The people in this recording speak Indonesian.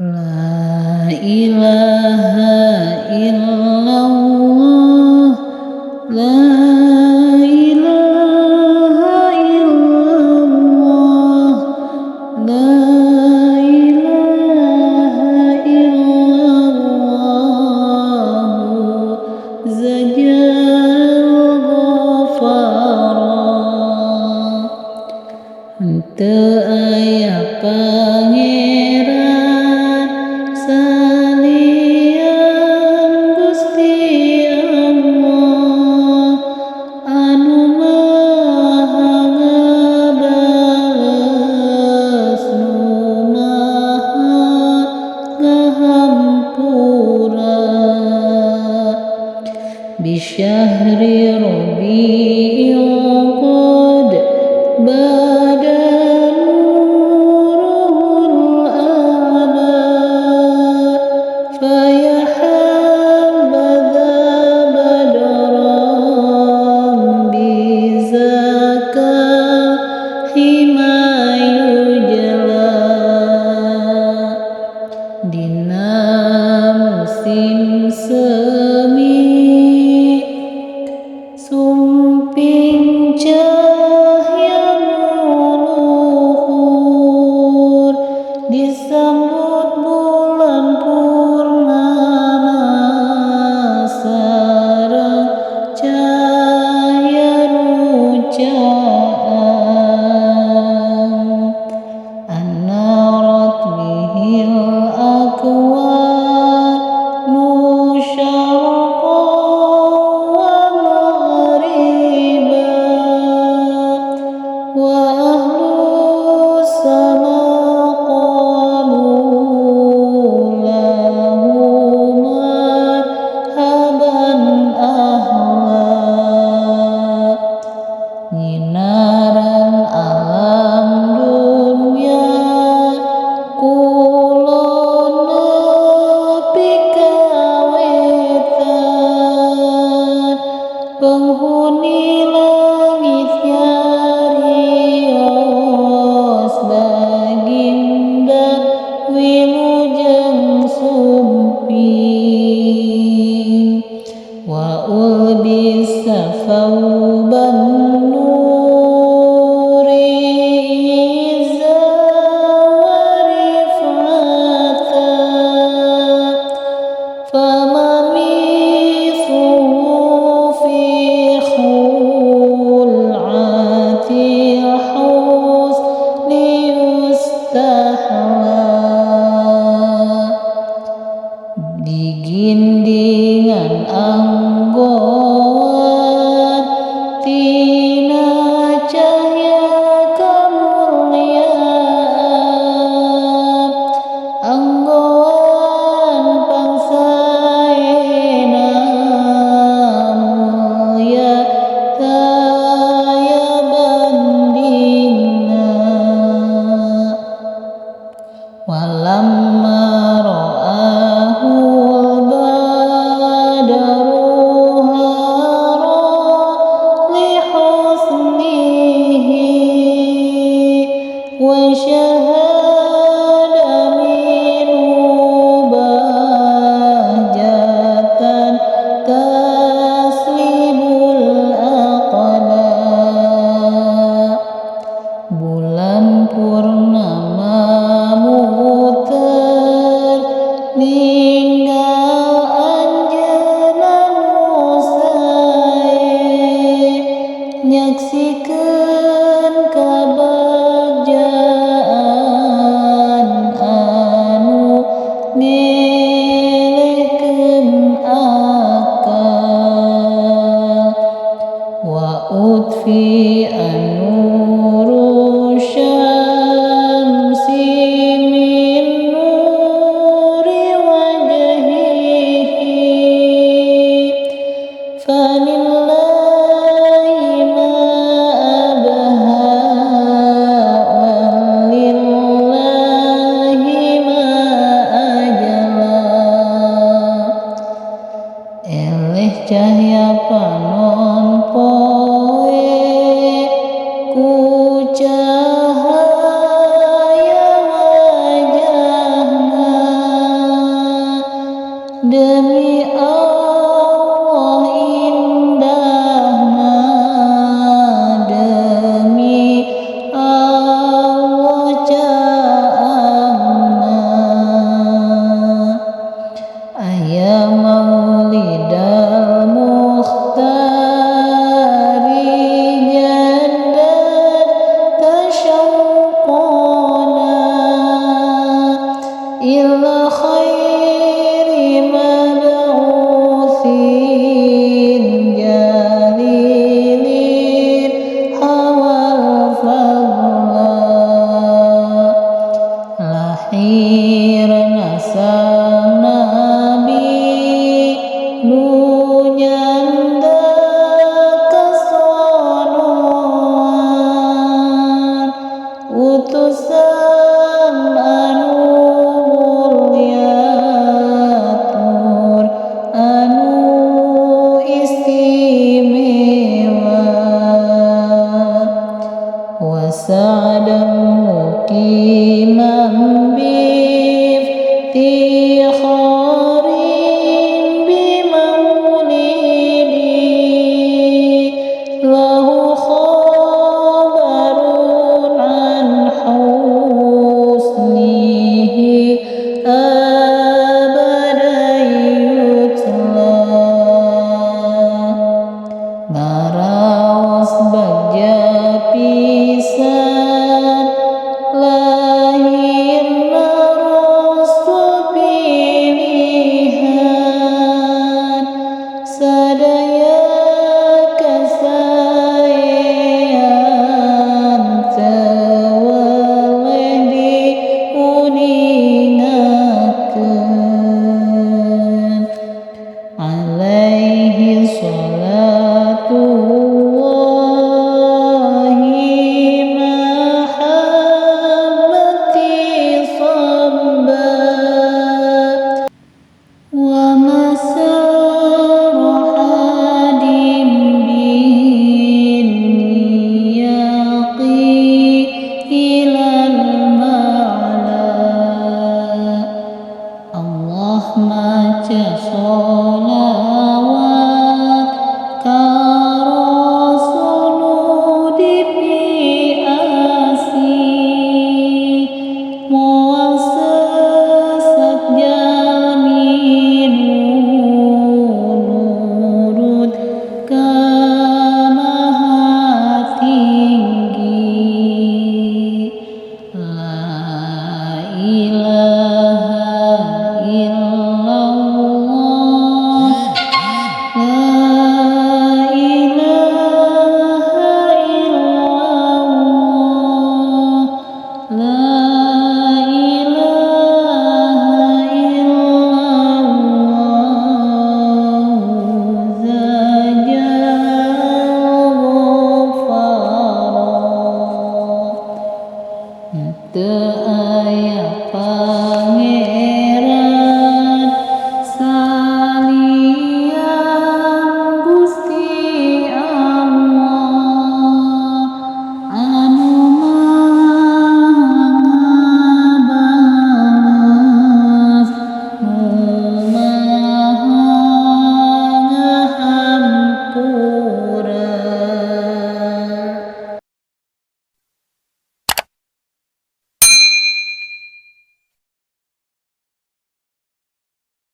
La ilaha illallah, la ilaha illallah, la ilaha illallah, zajal ghafara. Henteu aya pangeran salian Gusti Allah, anu maha ngabales nu maha ngahampura. Bisyahri Rabiul Qad bada nuruhul abad, faya habadha badran bizaka himayujala. Dina musim semi sumping cahya luhur, disambut bulan purnama sareng cahya nu caang. Anarat bihil akwan nu syarqa wa maghriba, wa ahlu sama qalu lahu marhaban ahla. Nyinaran alam dunya kulon nepi kawetan, penghuni langit nyarios baginda wilujeng sumping. Wa ulbisa thawban nuri izza wa rif'atan, fama mithluhu fi khul'atil husni yustahla. Digindingan anggoan tina cahya kamulyaan, anggoan pangsaena mulya taya bandingna. Walamma ra'ahul badaru hara li husnihi, wa syahada minhu bahjatan taslibul aqla. Bulan purnama muter ninggal anjeunna nu sae, nyaksikeun kabagjaan anu ngelehkeun akal. Wa utfi an-nuru syamsi min nuri wajhihi, falillahi ma abha wa lillahi ma ajla. Eleh cahya panon poe Narawas bagja